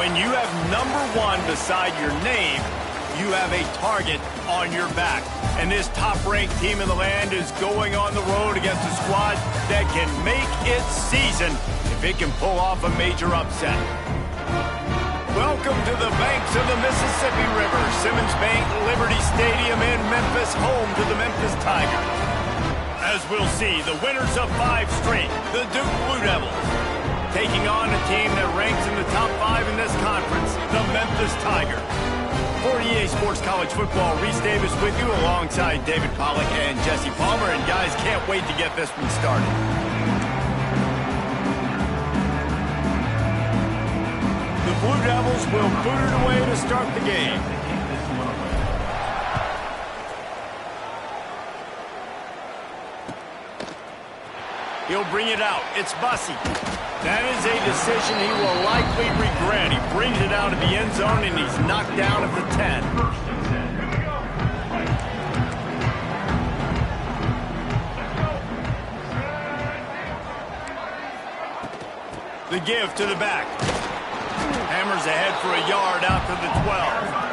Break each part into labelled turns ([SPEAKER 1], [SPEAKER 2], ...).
[SPEAKER 1] When you have #1 beside your name, you have a target on your back. And this top-ranked team in the land is going on the road against a squad that can make its season if it can pull off a major upset. Welcome to the banks of the Mississippi River, Simmons Bank Liberty Stadium in Memphis, home to the Memphis Tigers. As we'll see, the winners of 5 straight, the Duke Blue Devils, taking on a team that ranks in the top 5 in this conference, the Memphis Tigers. For EA Sports College Football, Reese Davis with you alongside David Pollack and Jesse Palmer. And guys, can't wait to get this one started. The Blue Devils will boot it away to start the game. He'll bring it out. It's Bussey. That is a decision he will likely regret. He brings it out of the end zone, and he's knocked down at the 10. The give to the back. Hammers ahead for a yard out to the 12.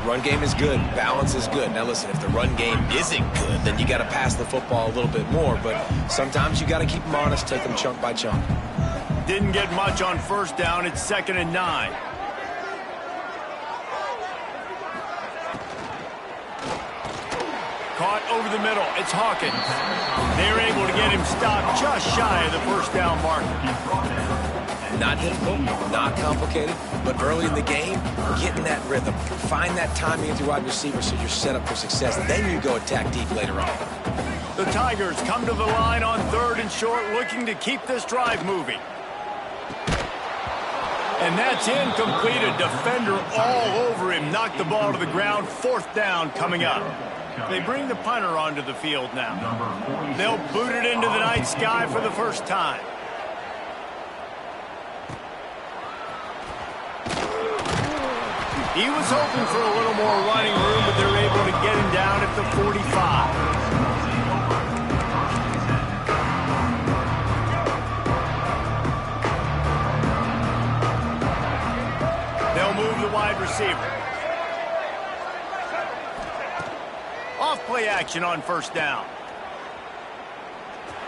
[SPEAKER 2] Run game is good. Balance is good. Now listen, if the run game isn't good, then you got to pass the football a little bit more. But sometimes you got to keep them honest, take them chunk by chunk.
[SPEAKER 1] Didn't get much on first down. It's 2nd and 9. Caught over the middle. It's Hawkins. They're able to get him stopped just shy of the first down marker.
[SPEAKER 2] Not difficult, not complicated, but early in the game, get in that rhythm. Find that timing with your wide receiver so you're set up for success. Then you go attack deep later on.
[SPEAKER 1] The Tigers come to the line on 3rd and short, looking to keep this drive moving. And that's incomplete. A defender all over him. Knocked the ball to the ground. 4th down coming up. They bring the punter onto the field now. They'll boot it into the night sky for the first time. He was hoping for a little more running room, but they're able to get him down at the 45. They'll move the wide receiver. Off play action on 1st down.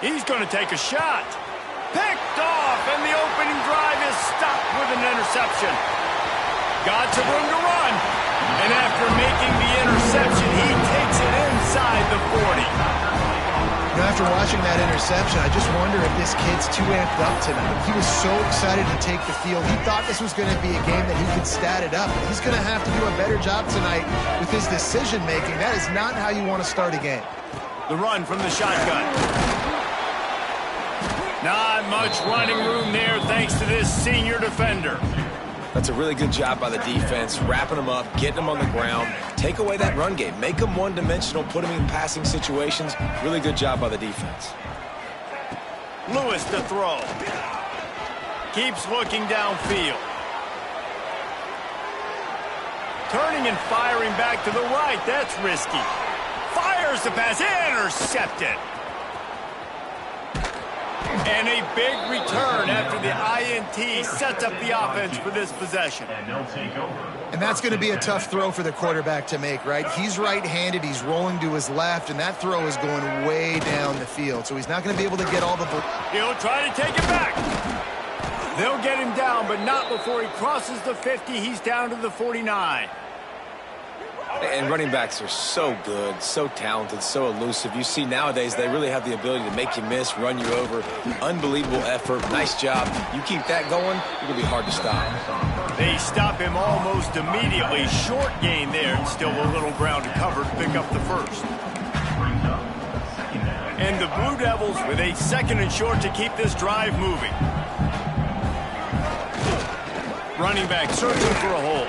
[SPEAKER 1] He's going to take a shot. Picked off, and the opening drive is stopped with an interception. Got some room to run. And after making the interception, he takes it inside the 40.
[SPEAKER 3] You know, after watching that interception, I just wonder if this kid's too amped up tonight. He was so excited to take the field. He thought this was going to be a game that he could stat it up. He's going to have to do a better job tonight with his decision-making. That is not how you want to start a game.
[SPEAKER 1] The run from the shotgun. Not much running room there thanks to this senior defender.
[SPEAKER 2] That's a really good job by the defense, wrapping them up, getting them on the ground. Take away that run game. Make them one-dimensional, put them in passing situations. Really good job by the defense.
[SPEAKER 1] Lewis to throw. Keeps looking downfield. Turning and firing back to the right. That's risky. Fires the pass. Intercepted. And a big return after the INT sets up the offense for this possession.
[SPEAKER 3] And that's going to be a tough throw for the quarterback to make, right? He's right-handed, he's rolling to his left, and that throw is going way down the field. So he's not going to be able to get all the...
[SPEAKER 1] He'll try to take it back. They'll get him down, but not before he crosses the 50. He's down to the 49.
[SPEAKER 2] And running backs are so good, so talented, so elusive. You see nowadays they really have the ability to make you miss, run you over. Unbelievable effort. Nice job. You keep that going, it'll be hard to stop.
[SPEAKER 1] They stop him almost immediately. Short gain there, and still a little ground to cover to pick up the first. And the Blue Devils with a 2nd and short to keep this drive moving. Running back searching for a hole.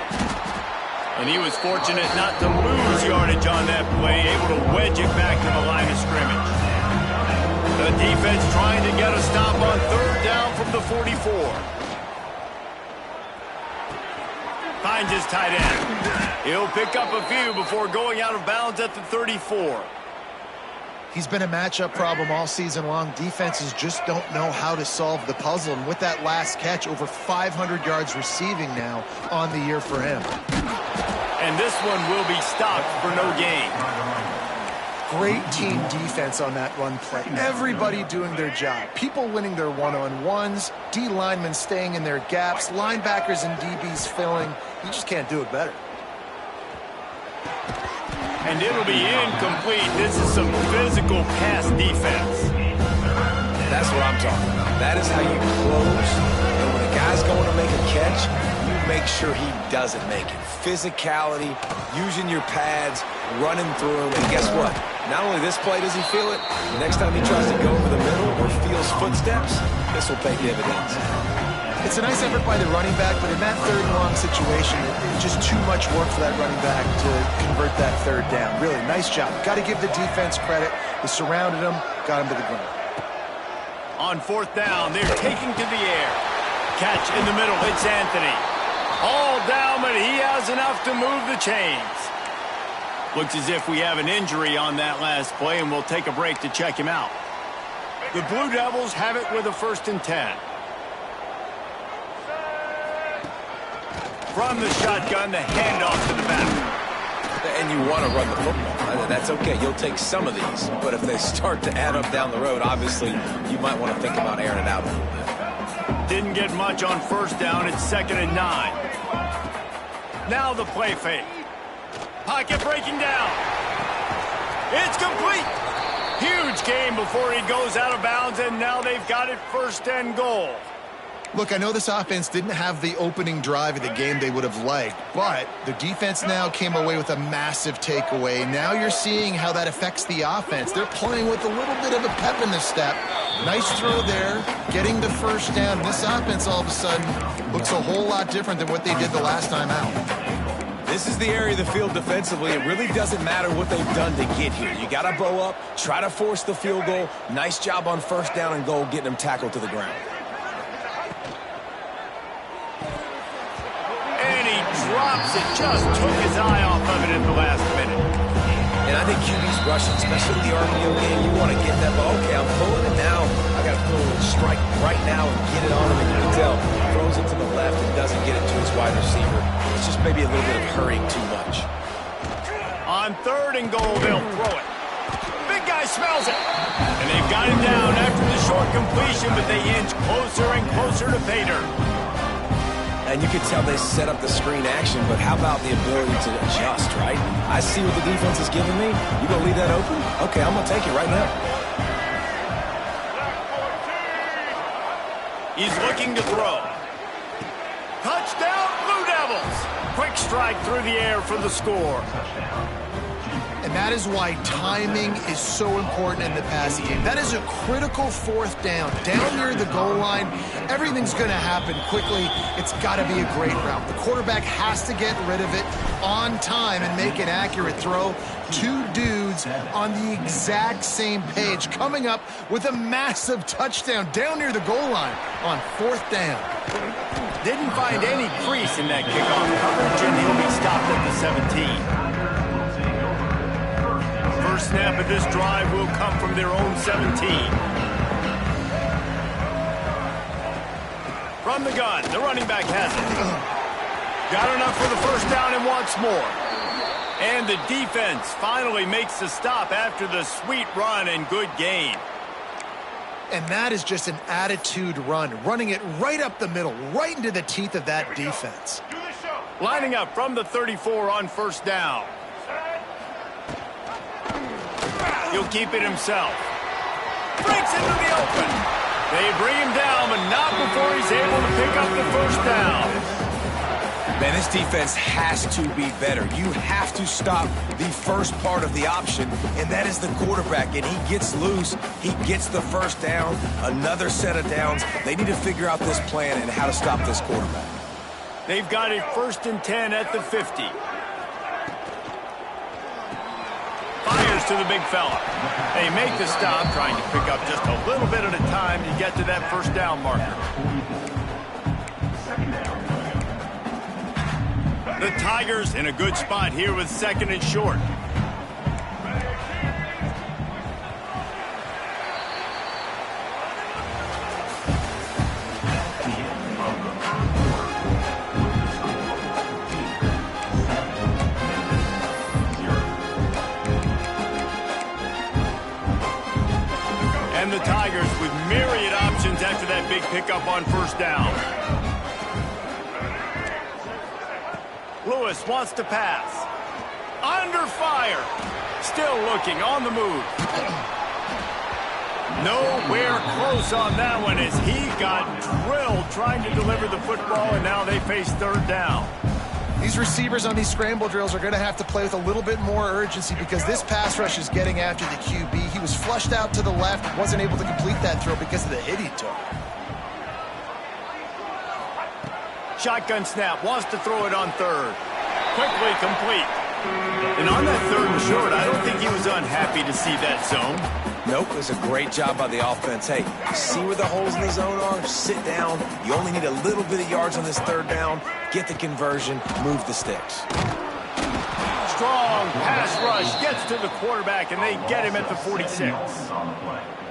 [SPEAKER 1] And he was fortunate not to lose yardage on that play, able to wedge it back to the line of scrimmage. The defense trying to get a stop on 3rd down from the 44. Finds his tight end. He'll pick up a few before going out of bounds at the 34.
[SPEAKER 3] He's been a matchup problem all season long. Defenses just don't know how to solve the puzzle. And with that last catch, over 500 yards receiving now on the year for him.
[SPEAKER 1] And this one will be stopped for no gain.
[SPEAKER 3] Great team defense on that run play. Everybody doing their job. People winning their one-on-ones, D linemen staying in their gaps, linebackers and DBs filling. You just can't do it better.
[SPEAKER 1] And it'll be incomplete. This is some physical pass defense.
[SPEAKER 2] That's what I'm talking about. That is how you close. And when a guy's going to make a catch, you make sure he doesn't make it. Physicality, using your pads, running through him. And guess what? Not only this play does he feel it, the next time he tries to go over the middle or feels footsteps, this will pay dividends.
[SPEAKER 3] It's a nice effort by the running back, but in that third and long situation, it's just too much work for that running back to convert that third down. Really, nice job. Got to give the defense credit. They surrounded him, got him to the ground.
[SPEAKER 1] On fourth down, they're taking to the air. Catch in the middle, it's Anthony. All down, but he has enough to move the chains. Looks as if we have an injury on that last play, and we'll take a break to check him out. The Blue Devils have it with a 1st and 10. From the shotgun, the handoff to the back.
[SPEAKER 2] And you want to run the football. That's okay. You'll take some of these. But if they start to add up down the road, obviously, you might want to think about airing it out a little bit.
[SPEAKER 1] Didn't get much on 1st down. It's 2nd and 9. Now the play fake. Pocket breaking down. It's complete. Huge gain before he goes out of bounds, and now they've got it 1st and goal.
[SPEAKER 3] Look, I know this offense didn't have the opening drive of the game they would have liked, but the defense now came away with a massive takeaway. Now you're seeing how that affects the offense. They're playing with a little bit of a pep in the step. Nice throw there, getting the 1st down. This offense all of a sudden looks a whole lot different than what they did the last time out.
[SPEAKER 2] This is the area of the field defensively. It really doesn't matter what they've done to get here. You got to bow up, try to force the field goal. Nice job on 1st down and goal, getting them tackled to the ground.
[SPEAKER 1] Drops it, just took his eye off of it in the last minute.
[SPEAKER 2] And I think QB's rushing, especially with the RPO game. You want to get that ball. Okay, I'm pulling it now. I got to pull it, strike right now and get it on him. And you can tell, throws it to the left and doesn't get it to his wide receiver. It's just maybe a little bit of hurrying too much.
[SPEAKER 1] On 3rd and goal, they'll throw it. Big guy smells it. And they've got him down after the short completion, but they inch closer and closer to pay dirt.
[SPEAKER 2] And you can tell they set up the screen action, but how about the ability to adjust, right? I see what the defense is giving me. You going to leave that open? Okay, I'm going to take it right now.
[SPEAKER 1] He's looking to throw. Touchdown, Blue Devils! Quick strike through the air for the score.
[SPEAKER 3] And that is why timing is so important in the passing game. That is a critical 4th down. Down near the goal line, everything's going to happen quickly. It's got to be a great route. The quarterback has to get rid of it on time and make an accurate throw. 2 dudes on the exact same page, coming up with a massive touchdown down near the goal line on 4th down.
[SPEAKER 1] Didn't find any crease in that kickoff coverage, and he'll be stopped at the 17. First snap of this drive will come from their own 17. From the gun, the running back has it. Got enough for the 1st down and wants more. And the defense finally makes the stop after the sweet run and good gain.
[SPEAKER 3] And that is just an attitude run, running it right up the middle, right into the teeth of that defense.
[SPEAKER 1] Lining up from the 34 on 1st down. He'll keep it himself. Breaks into the open. They bring him down, but not before he's able to pick up the 1st down.
[SPEAKER 2] Man, this defense has to be better. You have to stop the first part of the option, and that is the quarterback. And he gets loose. He gets the 1st down, another set of downs. They need to figure out this plan and how to stop this quarterback.
[SPEAKER 1] They've got it 1st and 10 at the 50. Fires to the big fella. They make the stop, trying to pick up just a little bit at a time to get to that 1st down marker. The Tigers in a good spot here with 2nd and short. And the Tigers with myriad options after that big pickup on first down. Lewis wants to pass. Under fire. Still looking on the move. Nowhere close on that one as he got drilled trying to deliver the football, and now they face third down.
[SPEAKER 3] These receivers on these scramble drills are going to have to play with a little bit more urgency because this pass rush is getting after the QB. He was flushed out to the left, wasn't able to complete that throw because of the hit he took.
[SPEAKER 1] Shotgun snap, wants to throw it on third. Quickly complete. And on that third and short, I don't think he was unhappy to see that zone.
[SPEAKER 2] Nope, it was a great job by the offense. Hey, see where the holes in the zone are? Sit down. You only need a little bit of yards on this third down. Get the conversion, move the sticks.
[SPEAKER 1] Strong pass rush, gets to the quarterback, and they get him at the 46.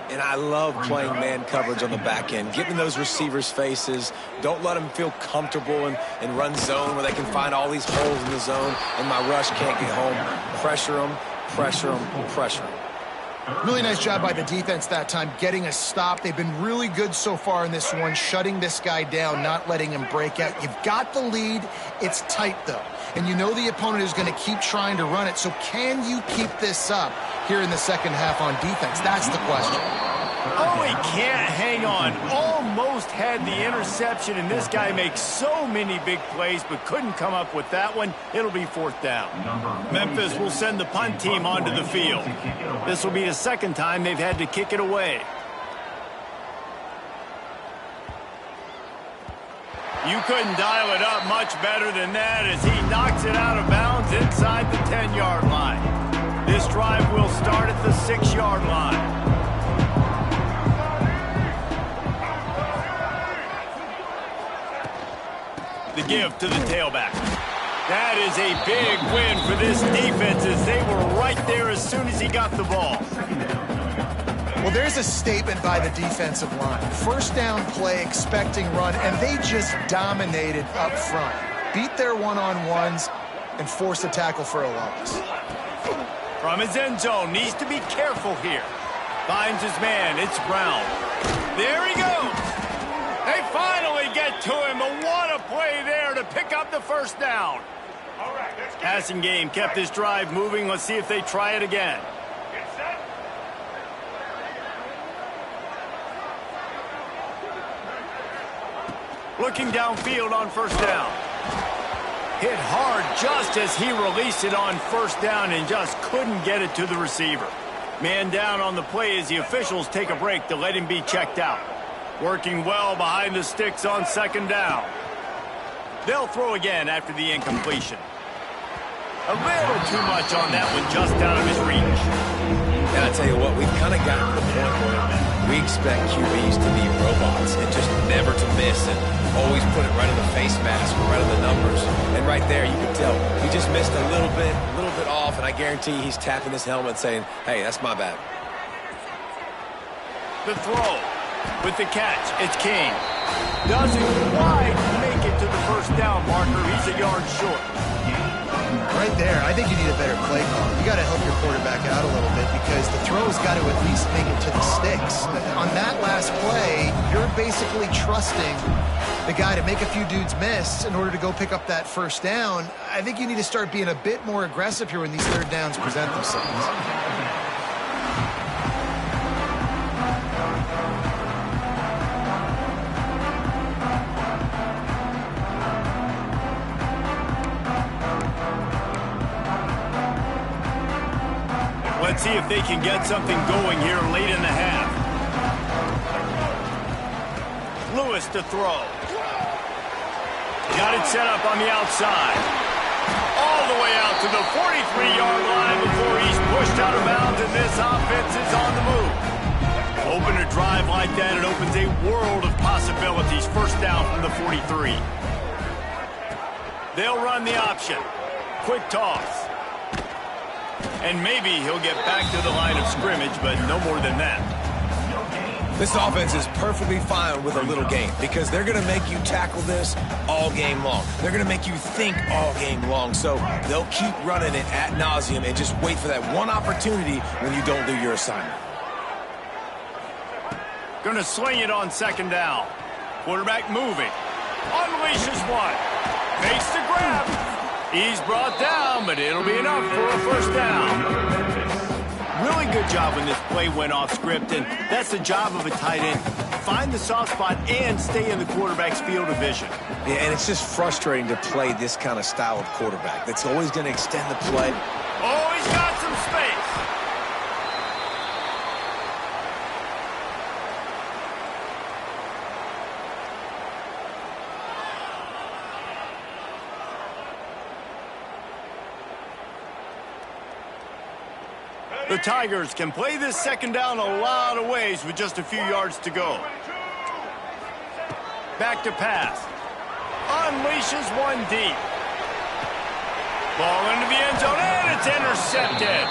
[SPEAKER 2] And I love playing man coverage on the back end, getting those receivers' faces. Don't let them feel comfortable and run zone where they can find all these holes in the zone, and my rush can't get home. Pressure them, pressure them, pressure them.
[SPEAKER 3] Really nice job by the defense that time, getting a stop. They've been really good so far in this one, shutting this guy down, not letting him break out. You've got the lead. It's tight, though. And you know the opponent is going to keep trying to run it. So can you keep this up here in the second half on defense? That's the question.
[SPEAKER 1] Oh, he can't hang on. Almost had the interception, and this guy makes so many big plays, but couldn't come up with that one. It'll be fourth down. Memphis will send the punt team onto the field. This will be the second time they've had to kick it away. You couldn't dial it up much better than that as he knocks it out of bounds inside the 10-yard line. This drive will start at the 6-yard line. The give to the tailback. That is a big win for this defense as they were right there as soon as he got the ball.
[SPEAKER 3] Well, there's a statement by the defensive line. First down play, expecting run, and they just dominated up front. Beat their one-on-ones and forced a tackle for a loss.
[SPEAKER 1] From his end zone, needs to be careful here. Finds his man, it's Brown. There he goes. They finally get to him, but what a play there to pick up the first down. Passing game kept this drive moving. Let's see if they try it again. Looking downfield on first down. Hit hard just as he released it on first down and just couldn't get it to the receiver. Man down on the play as the officials take a break to let him be checked out. Working well behind the sticks on second down. They'll throw again after the incompletion. A little too much on that one, just out of his reach.
[SPEAKER 2] And I tell you what, we've kind of gotten to the point where we expect QBs to be robots and just never to miss and always put it right on the face mask or right on the numbers. And right there, you can tell he just missed a little bit off, and I guarantee he's tapping his helmet saying, hey, that's my bad.
[SPEAKER 1] The throw. With the catch, it's King. Doesn't quite make it to the first down marker. He's a yard short.
[SPEAKER 3] Right there, I think you need a better play call. You got to help your quarterback out a little bit because the throw's got to at least make it to the sticks. On that last play, you're basically trusting the guy to make a few dudes miss in order to go pick up that first down. I think you need to start being a bit more aggressive here when these third downs present themselves.
[SPEAKER 1] Let's see if they can get something going here late in the half. Lewis to throw. Got it set up on the outside. All the way out to the 43-yard line before he's pushed out of bounds, and this offense is on the move. Open a drive like that, it opens a world of possibilities. First down from the 43. They'll run the option. Quick toss. And maybe he'll get back to the line of scrimmage, but no more than that.
[SPEAKER 2] This offense is perfectly fine with a little game because they're going to make you tackle this all game long. They're going to make you think all game long. So they'll keep running it ad nauseum and just wait for that one opportunity when you don't do your assignment.
[SPEAKER 1] Gonna sling it on second down. Quarterback moving. Unleashes one. Makes the grab. He's brought down, but it'll be enough for a first down. Really good job when this play went off script, and that's the job of a tight end. Find the soft spot and stay in the quarterback's field of vision.
[SPEAKER 2] Yeah, and it's just frustrating to play this kind of style of quarterback. That's always going to extend the play.
[SPEAKER 1] Oh, he's got some space. The Tigers can play this second down a lot of ways with just a few yards to go. Back to pass. Unleashes one deep. Ball into the end zone, and it's intercepted.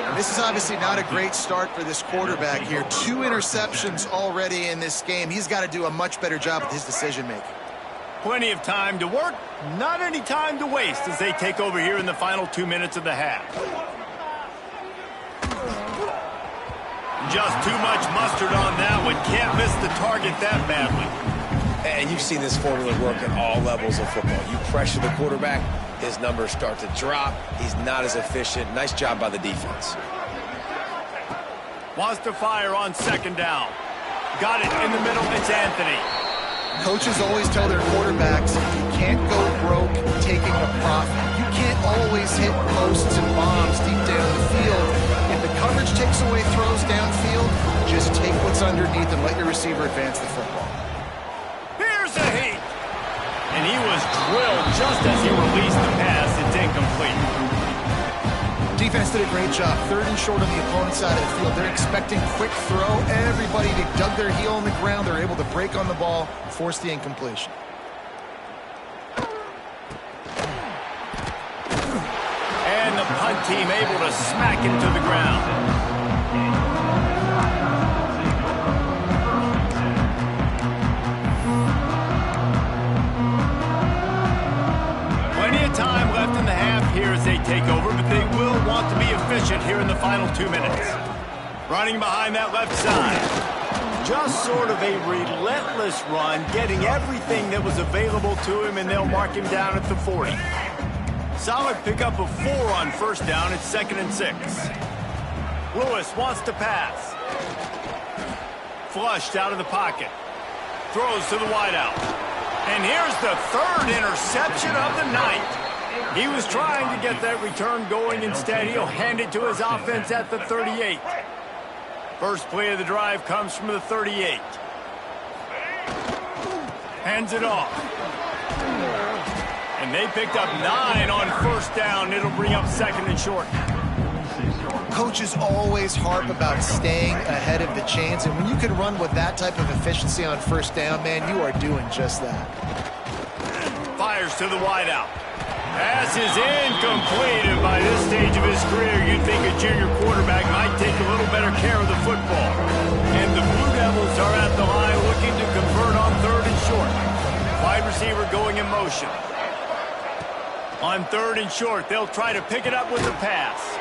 [SPEAKER 3] And this is obviously not a great start for this quarterback here. 2 interceptions already in this game. He's got to do a much better job with his decision-making.
[SPEAKER 1] Plenty of time to work, not any time to waste as they take over here in the final 2 minutes of the half. Just too much mustard on that one. Can't miss the target that badly.
[SPEAKER 2] And you've seen this formula work at all levels of football. You pressure the quarterback, his numbers start to drop. He's not as efficient. Nice job by the defense.
[SPEAKER 1] Wants to fire on second down. Got it in the middle. It's Anthony.
[SPEAKER 3] Coaches always tell their quarterbacks, you can't go broke taking a profit. You can't always hit posts and bombs deep down the field. If the coverage takes away throws downfield, just take what's underneath and let your receiver advance the football.
[SPEAKER 1] Here's a heat. And he was drilled just as he released the pass. It's incomplete.
[SPEAKER 3] Defense did a great job. 3rd and short on the opponent's side of the field. They're expecting quick throw. Everybody dug their heel on the ground. They're able to break on the ball, force the incompletion.
[SPEAKER 1] And the punt team able to smack him to the ground. Time left in the half here as they take over, but they will want to be efficient here in the final 2 minutes. Running behind that left side. Just sort of a relentless run, getting everything that was available to him, and they'll mark him down at the 40. Solid pickup of 4 on first down. It's 2nd and 6. Lewis wants to pass. Flushed out of the pocket. Throws to the wideout. And here's the 3rd interception of the night. He was trying to get that return going. Instead, he'll hand it to his offense at the 38. First play of the drive comes from the 38. Hands it off. And they picked up 9 on first down. It'll bring up 2nd and short.
[SPEAKER 3] Coaches always harp about staying ahead of the chains, and when you can run with that type of efficiency on first down, man, you are doing just that.
[SPEAKER 1] Fires to the wideout. Pass is incomplete, and by this stage of his career, you'd think a junior quarterback might take a little better care of the football. And the Blue Devils are at the line looking to convert on 3rd and short. Wide receiver going in motion. On 3rd and short, they'll try to pick it up with a pass.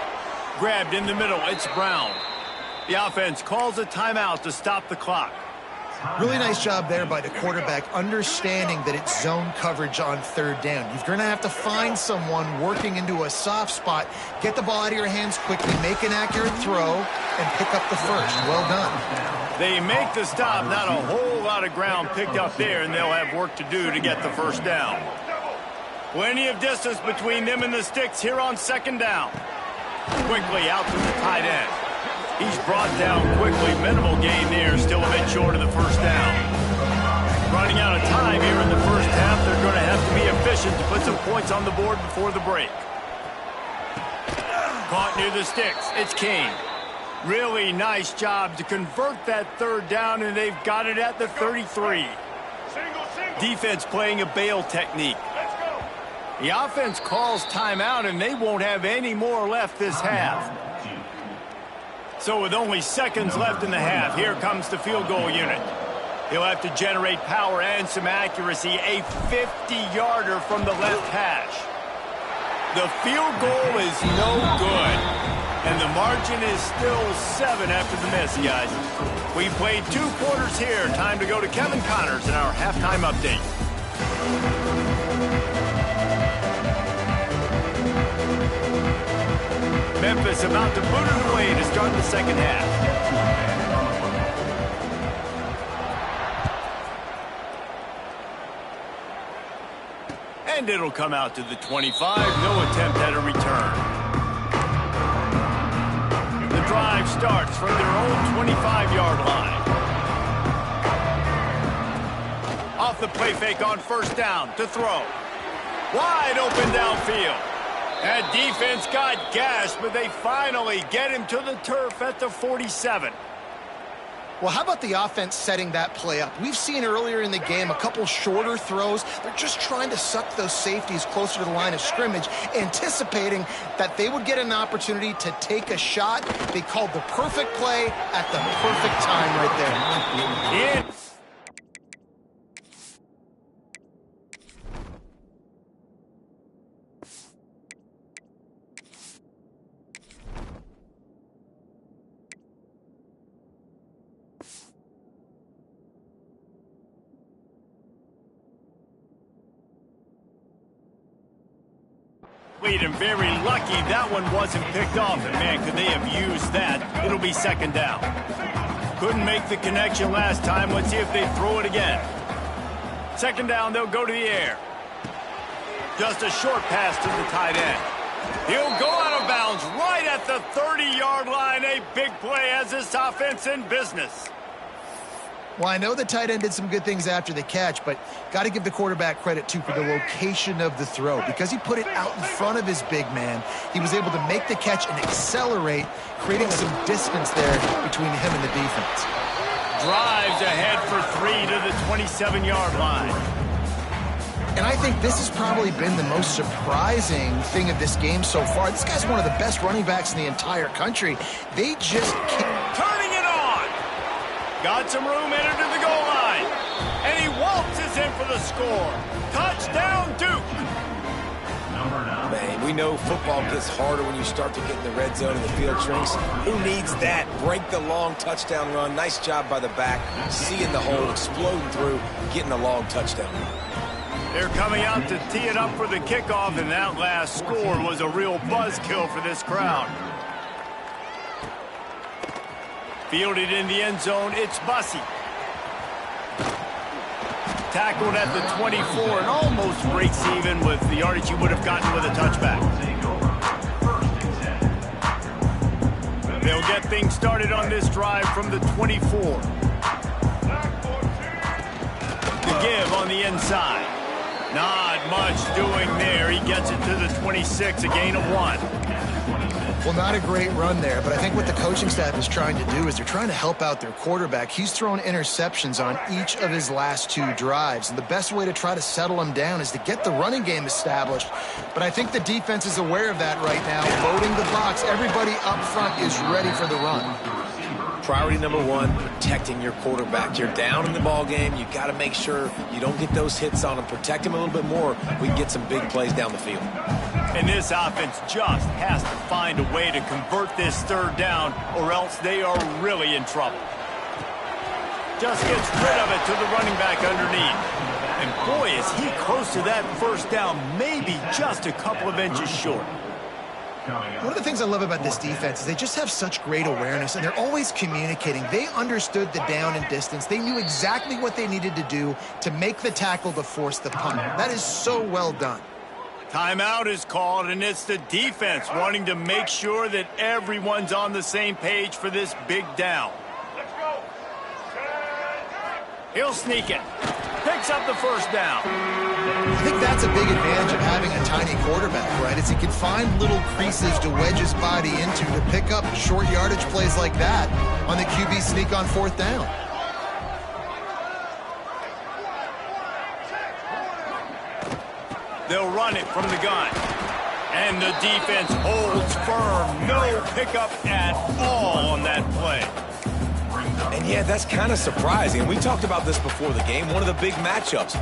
[SPEAKER 1] Grabbed in the middle, it's Brown. The offense calls a timeout to stop the clock.
[SPEAKER 3] Really nice job there by the quarterback, understanding that it's zone coverage on 3rd down. You're going to have to find someone working into a soft spot, get the ball out of your hands quickly, make an accurate throw, and pick up the first. Well done.
[SPEAKER 1] They make the stop. Not a whole lot of ground picked up there, and they'll have work to do to get the first down. Plenty of distance between them and the sticks here on 2nd down. Quickly out to the tight end. He's brought down quickly. Minimal gain there. Still a bit short of the first down. Running out of time here in the first half. They're going to have to be efficient to put some points on the board before the break. Caught near the sticks. It's King. Really nice job to convert that 3rd down, and they've got it at the 33. Defense playing a bail technique. The offense calls timeout, and they won't have any more left this half. So with only seconds left in the half, here comes the field goal unit. He'll have to generate power and some accuracy. A 50-yarder from the left hash. The field goal is no good. And the margin is still 7 after the miss, guys. We played 2 quarters here. Time to go to Kevin Connors in our halftime update. Memphis about to boot it away to start the second half. And it'll come out to the 25. No attempt at a return. The drive starts from their own 25-yard line. Off the play fake on first down to throw. Wide open downfield. That defense got gashed, but they finally get him to the turf at the 47.
[SPEAKER 3] Well, how about the offense setting that play up? We've seen earlier in the game a couple shorter throws. They're just trying to suck those safeties closer to the line of scrimmage, anticipating that they would get an opportunity to take a shot. They called the perfect play at the perfect time right there.
[SPEAKER 1] And very lucky that one wasn't picked off. And man, could they have used that? It'll be second down. Couldn't make the connection last time. Let's see if they throw it again. Second down, they'll go to the air. Just a short pass to the tight end. He'll go out of bounds right at the 30-yard line. A big play as this offense in business.
[SPEAKER 3] Well, I know the tight end did some good things after the catch, but got to give the quarterback credit, too, for the location of the throw. Because he put it out in front of his big man, he was able to make the catch and accelerate, creating some distance there between him and the defense.
[SPEAKER 1] Drives ahead for 3 to the 27-yard line.
[SPEAKER 3] And I think this has probably been the most surprising thing of this game so far. This guy's one of the best running backs in the entire country. They just can't.
[SPEAKER 1] Turning it on! Got some room, entered to the goal line. And he waltzes in for the score. Touchdown, Duke.
[SPEAKER 2] Man, we know football gets harder when you start to get in the red zone and the field shrinks. Who needs that? Break the long touchdown run. Nice job by the back. Seeing the hole, exploding through, getting a long touchdown run.
[SPEAKER 1] They're coming out to tee it up for the kickoff, and that last score was a real buzzkill for this crowd. Fielded in the end zone, it's Bussey. Tackled at the 24 and almost breaks even with the yardage he would have gotten with a touchback. They'll get things started on this drive from the 24. The give on the inside. Not much doing there. He gets it to the 26, a gain of 1.
[SPEAKER 3] Well, not a great run there, but I think what the coaching staff is trying to do is they're trying to help out their quarterback. He's thrown interceptions on each of his last 2 drives, and the best way to try to settle him down is to get the running game established. But I think the defense is aware of that right now, loading the box. Everybody up front is ready for the run.
[SPEAKER 2] Priority number 1, protecting your quarterback. You're down in the ball game. You got to make sure you don't get those hits on him. Protect him a little bit more. We can get some big plays down the field.
[SPEAKER 1] And this offense just has to find a way to convert this third down, or else they are really in trouble. Just gets rid of it to the running back underneath. And boy, is he close to that first down, maybe just a couple of inches short.
[SPEAKER 3] One of the things I love about this defense is they just have such great awareness, and they're always communicating. They understood the down and distance. They knew exactly what they needed to do to make the tackle to force the punt. That is so well done.
[SPEAKER 1] Timeout is called, and it's the defense wanting to make sure that everyone's on the same page for this big down. He'll sneak it. Picks up the first down.
[SPEAKER 3] I think that's a big advantage of having a tiny quarterback, right? Is he can find little creases to wedge his body into to pick up short yardage plays like that on the QB sneak on 4th down.
[SPEAKER 1] They'll run it from the gun. And the defense holds firm. No pickup at all on that play.
[SPEAKER 2] And yeah, that's kind of surprising. We talked about this before the game. One of the big matchups.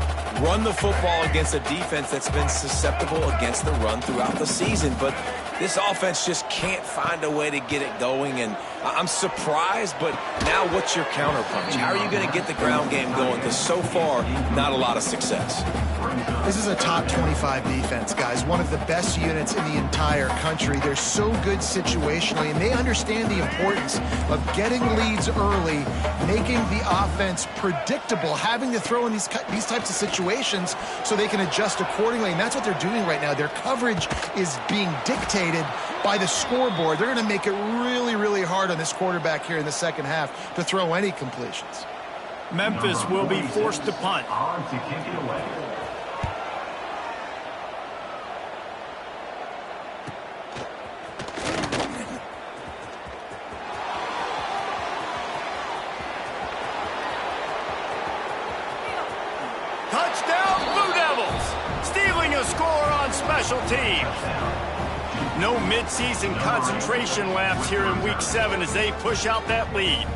[SPEAKER 2] Run the football against a defense that's been susceptible against the run throughout the season. But This offense just can't find a way to get it going, and I'm surprised, but now what's your counterpunch? How are you going to get the ground game going? Because so far, not a lot of success.
[SPEAKER 3] This is a top 25 defense, guys. One of the best units in the entire country. They're so good situationally, and they understand the importance of getting leads early, making the offense predictable, having to throw in these types of situations so they can adjust accordingly, and that's what they're doing right now. Their coverage is being dictated by the scoreboard. They're going to make it really, really hard on this quarterback here in the second half to throw any completions.
[SPEAKER 1] Memphis will be forced to punt. Touchdown, Blue Devils! Stealing a score on special teams. No midseason concentration laps here in Week 7 as they push out that lead.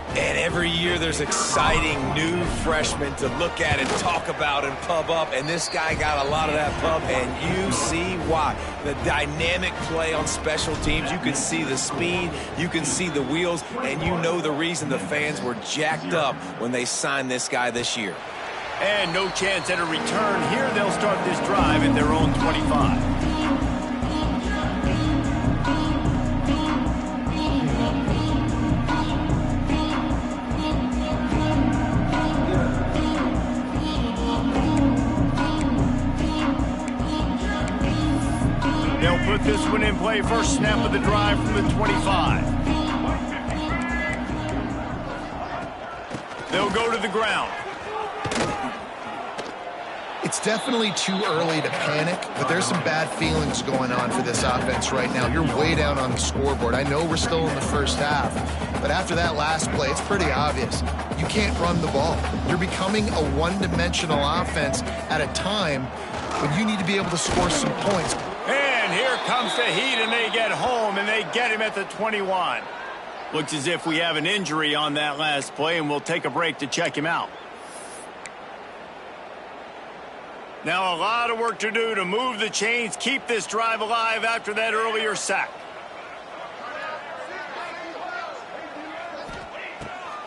[SPEAKER 2] And every year there's exciting new freshmen to look at and talk about and pub up, and this guy got a lot of that pub, and you see why. The dynamic play on special teams, you can see the speed, you can see the wheels, and you know the reason the fans were jacked up when they signed this guy this year.
[SPEAKER 1] And no chance at a return here. They'll start this drive at their own 25. They'll put this one in play. First snap of the drive from the 25. They'll go to the ground.
[SPEAKER 3] It's definitely too early to panic, but there's some bad feelings going on for this offense right now. You're way down on the scoreboard. I know we're still in the first half, but after that last play, it's pretty obvious. You can't run the ball. You're becoming a one-dimensional offense at a time when you need to be able to score some points.
[SPEAKER 1] And here comes the heat, and they get home, and they get him at the 21. Looks as if we have an injury on that last play, and we'll take a break to check him out. Now a lot of work to do to move the chains, keep this drive alive after that earlier sack.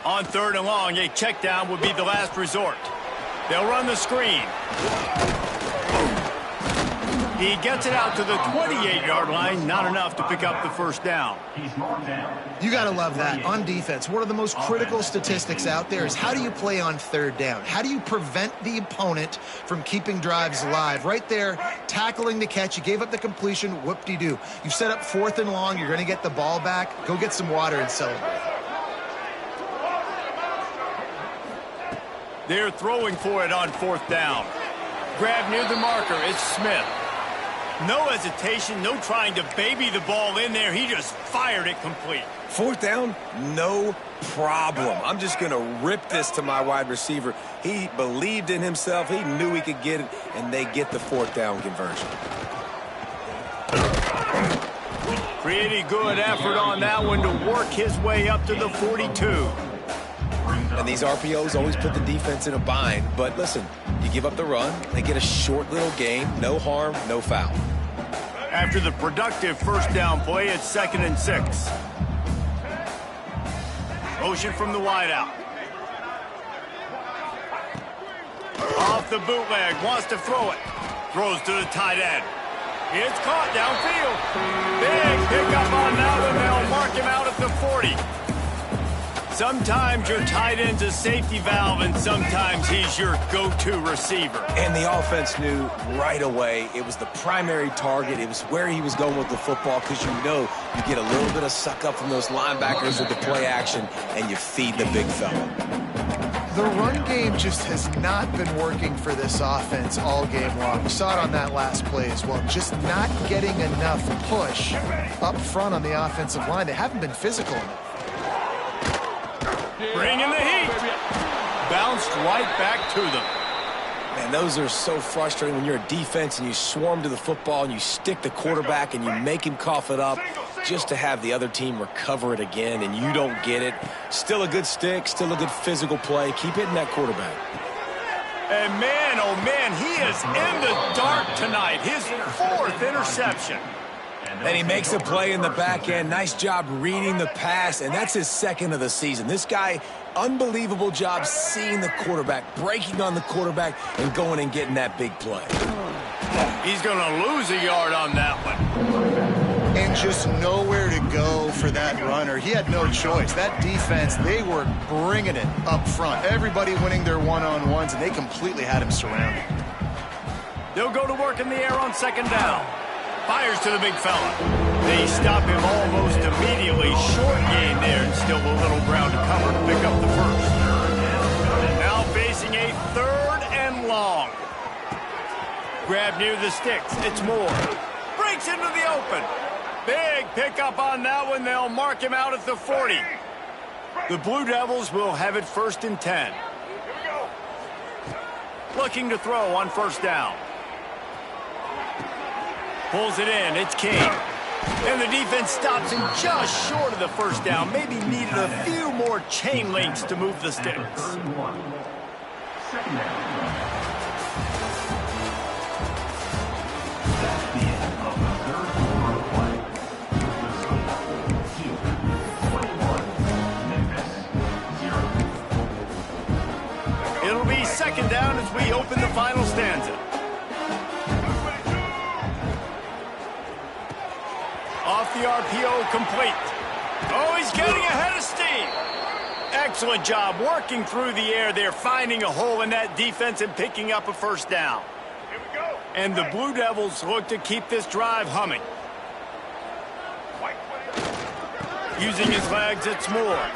[SPEAKER 1] On 3rd and long, a check down would be the last resort. They'll run the screen. He gets it out to the 28-yard line, not enough to pick up the first down.
[SPEAKER 3] You got to love that. On defense, one of the most critical statistics out there is how do you play on 3rd down? How do you prevent the opponent from keeping drives alive? Right there, tackling the catch. You gave up the completion, whoop-de-doo. You've set up 4th and long. You're going to get the ball back. Go get some water and celebrate.
[SPEAKER 1] They're throwing for it on 4th down. Grab near the marker. It's Smith. No hesitation, no trying to baby the ball in there. He just fired it complete.
[SPEAKER 2] 4th down, no problem. I'm just going to rip this to my wide receiver. He believed in himself. He knew he could get it, and they get the 4th down conversion.
[SPEAKER 1] Pretty good effort on that one to work his way up to the 42.
[SPEAKER 2] And these RPOs always put the defense in a bind. But listen, you give up the run, they get a short little gain, no harm, no foul.
[SPEAKER 1] After the productive first down play, it's 2nd and 6. Motion from the wideout. Off the bootleg, wants to throw it. Throws to the tight end. It's caught downfield. Big pickup on that one. They'll mark him out at the 40. Sometimes your tight end's a safety valve, and sometimes he's your go-to receiver.
[SPEAKER 2] And the offense knew right away it was the primary target. It was where he was going with the football, because you know you get a little bit of suck-up from those linebackers with the play action, and you feed the big fella.
[SPEAKER 3] The run game just has not been working for this offense all game long. We saw it on that last play as well. Just not getting enough push up front on the offensive line. They haven't been physical enough.
[SPEAKER 1] Bring in the heat. Bounced right back to them.
[SPEAKER 2] Man, those are so frustrating when you're a defense and you swarm to the football and you stick the quarterback and you make him cough it up just to have the other team recover it again and you don't get it. Still a good stick, still a good physical play. Keep hitting that quarterback.
[SPEAKER 1] And man, oh man, he is in the dark tonight. His 4th interception.
[SPEAKER 2] And he makes a play in the back end. Nice job reading the pass, and that's his second of the season. This guy, unbelievable job seeing the quarterback, breaking on the quarterback, and going and getting that big play.
[SPEAKER 1] He's going to lose a yard on that one.
[SPEAKER 3] And just nowhere to go for that runner. He had no choice. That defense, they were bringing it up front. Everybody winning their one-on-ones, and they completely had him surrounded.
[SPEAKER 1] They'll go to work in the air on second down. Fires to the big fella. They stop him almost immediately. Short gain there, and still a little ground to cover to pick up the first. Now facing a 3rd and long. Grab near the sticks. It's Moore. Breaks into the open. Big pickup on that one. They'll mark him out at the 40. The Blue Devils will have it 1st and 10. Looking to throw on 1st down. Pulls it in. It's King. And the defense stops him just short of the 1st down. Maybe needed a few more chain links to move the sticks. It'll be 2nd down as we open the final stanza. Off the RPO, complete. Oh, he's getting ahead of steam. Excellent job working through the air there, finding a hole in that defense and picking up a 1st down. Here we go. And the Blue Devils look to keep this drive humming. Using his legs, it's Moore.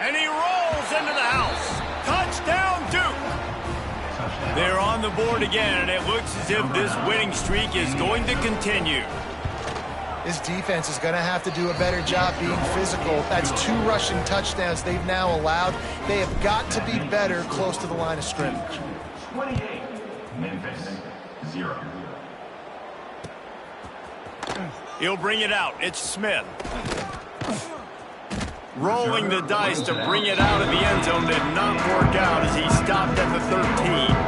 [SPEAKER 1] And he rolls into the house. Touchdown, Duke. They're on the board again, and it looks as if this winning streak is going to continue.
[SPEAKER 3] This defense is going to have to do a better job being physical. That's 2 rushing touchdowns they've now allowed. They have got to be better close to the line of scrimmage.
[SPEAKER 4] 28, Memphis, 0.
[SPEAKER 1] He'll bring it out. It's Smith. Rolling the dice to bring it out of the end zone did not work out as he stopped at the 13.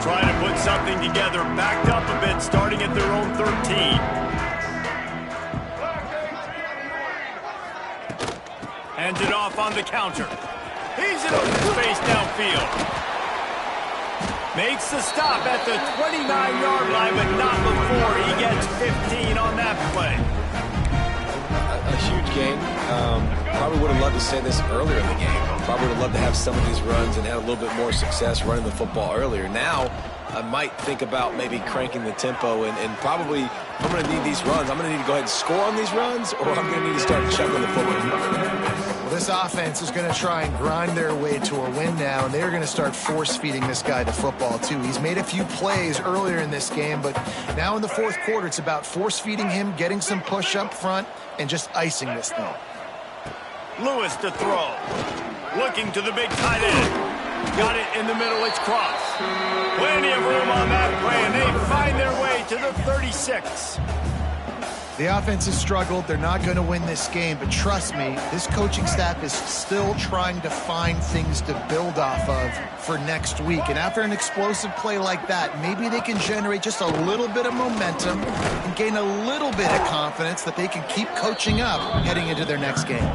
[SPEAKER 1] Try to put something together, backed up a bit, starting at their own 13. Hands it off on the counter. He's in open space downfield. Makes the stop at the 29-yard line, but not before he gets 15 on that play.
[SPEAKER 2] A huge game. Probably would have loved to say this earlier in the game. Probably would have loved to have some of these runs and had a little bit more success running the football earlier. Now, I might think about maybe cranking the tempo and probably, if I'm going to need these runs, I'm going to need to go ahead and score on these runs, or I'm going to need to start chucking the football.
[SPEAKER 3] Well, this offense is going to try and grind their way to a win now, and they're going to start force-feeding this guy the football, too. He's made a few plays earlier in this game, but now in the 4th quarter, it's about force-feeding him, getting some push up front, and just icing this thing.
[SPEAKER 1] Lewis to throw. Looking to the big tight end. Got it in the middle, it's Cross. Plenty of room on that play, and they find their way to the 36.
[SPEAKER 3] The offense has struggled. They're not going to win this game, but trust me, this coaching staff is still trying to find things to build off of for next week. And after an explosive play like that, maybe they can generate just a little bit of momentum and gain a little bit of confidence that they can keep coaching up heading into their next game.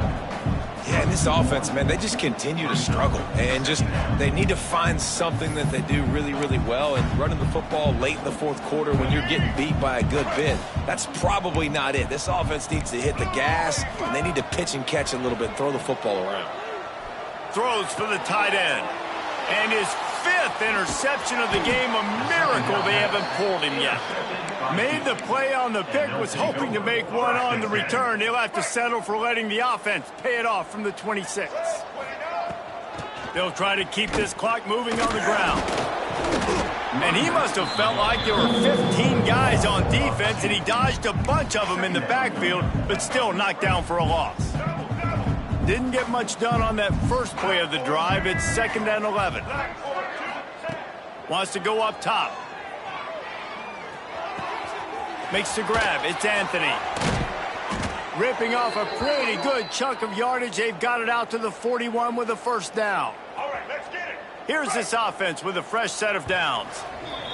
[SPEAKER 2] Yeah, and this offense, man, they just continue to struggle. And just, they need to find something that they do really, really well. And running the football late in the 4th quarter when you're getting beat by a good bit, that's probably not it. This offense needs to hit the gas, and they need to pitch and catch a little bit, throw the football around.
[SPEAKER 1] Throws for the tight end. And his 5th interception of the game, a miracle they haven't pulled him yet. Made the play on the pick, was hoping to make one on the return. They'll have to settle for letting the offense pay it off from the 26. They'll try to keep this clock moving on the ground. And he must have felt like there were 15 guys on defense, and he dodged a bunch of them in the backfield, but still knocked down for a loss. Didn't get much done on that first play of the drive. It's 2nd and 11. Wants to go up top. Makes the grab. It's Anthony. Ripping off a pretty good chunk of yardage. They've got it out to the 41 with a first down.
[SPEAKER 4] All right, let's get it.
[SPEAKER 1] Here's this offense with a fresh set of downs.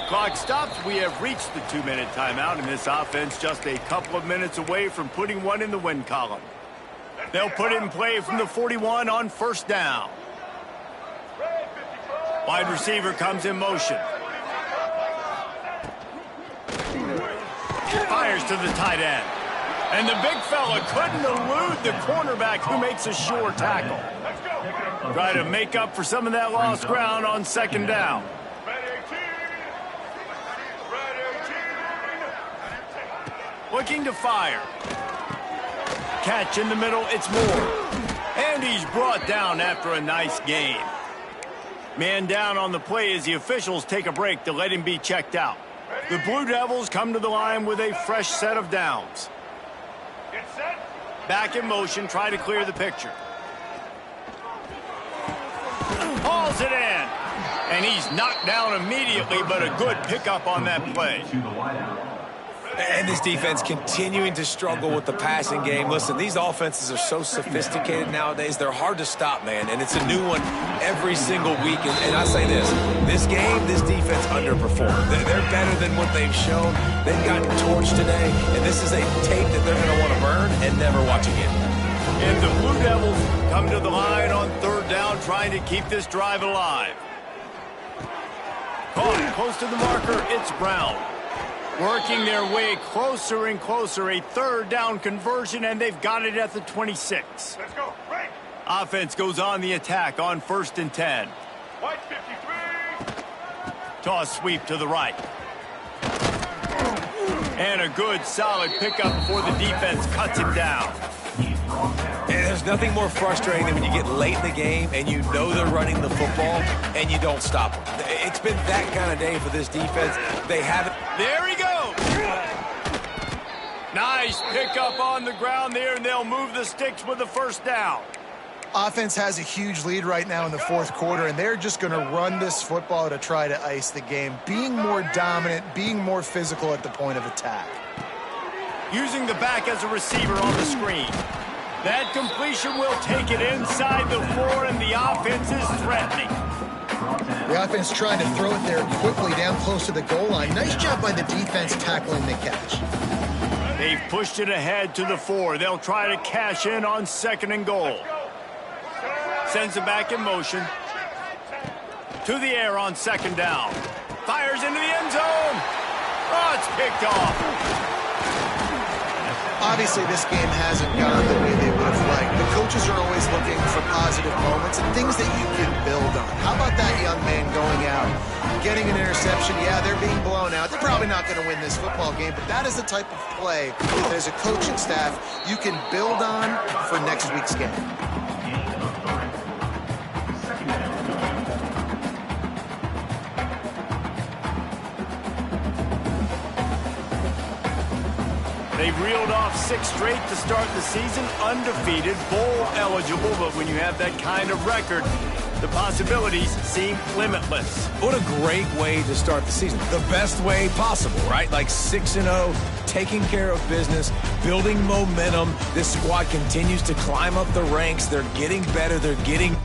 [SPEAKER 1] Clock stops. We have reached the 2-minute timeout, and this offense just a couple of minutes away from putting one in the win column. They'll put it in play from the 41 on first down. Wide receiver comes in motion. Fires to the tight end. And the big fella couldn't elude the cornerback who makes a sure tackle. Try to make up for some of that lost ground on second down. Looking to fire. Catch in the middle, it's Moore. And he's brought down after a nice gain. Man down on the play as the officials take a break to let him be checked out. The Blue Devils come to the line with a fresh set of downs. Back in motion, try to clear the picture. Hauls it in. And he's knocked down immediately, but a good pickup on that play.
[SPEAKER 2] And this defense continuing to struggle with the passing game. Listen, these offenses are so sophisticated nowadays. They're hard to stop, man. And it's a new one every single week. And I say this game, this defense underperformed. They're better than what they've shown. They've gotten torched today. And this is a tape that they're going to want to burn and never watch again.
[SPEAKER 1] And the Blue Devils come to the line on third down, trying to keep this drive alive. Caught close to the marker, it's Brown. Working their way closer and closer, a third down conversion, and they've got it at the 26.
[SPEAKER 4] Let's go. Right.
[SPEAKER 1] Offense goes on the attack on 1st and 10.
[SPEAKER 4] White 53.
[SPEAKER 1] Toss sweep to the right. And a good solid pickup before the defense cuts him down.
[SPEAKER 2] And there's nothing more frustrating than when you get late in the game and you know they're running the football and you don't stop them. It's been that kind of day for this defense. They haven't.
[SPEAKER 1] There he goes. Nice pickup on the ground there, and they'll move the sticks with the first down.
[SPEAKER 3] Offense has a huge lead right now in the fourth quarter, and they're just going to run this football to try to ice the game, being more dominant, being more physical at the point of attack.
[SPEAKER 1] Using the back as a receiver on the screen. That completion will take it inside the 4, and the offense is threatening.
[SPEAKER 3] The offense trying to throw it there quickly down close to the goal line. Nice job by the defense tackling the catch.
[SPEAKER 1] They've pushed it ahead to the 4. They'll try to cash in on 2nd and goal. Sends it back in motion. To the air on 2nd down. Fires into the end zone. Oh, it's picked off.
[SPEAKER 3] Obviously, this game hasn't gone the way they would have liked. The coaches are always looking for positive moments and things that you can build on. How about that young man going out, getting an interception? Yeah, they're being blown out. They're probably not going to win this football game, but that is the type of play that as a coaching staff you can build on for next week's game.
[SPEAKER 1] They've reeled off 6 straight to start the season, undefeated, bowl eligible, but when you have that kind of record, the possibilities seem limitless.
[SPEAKER 2] What a great way to start the season. The best way possible, right? Like 6-0, taking care of business, building momentum. This squad continues to climb up the ranks. They're getting better. They're getting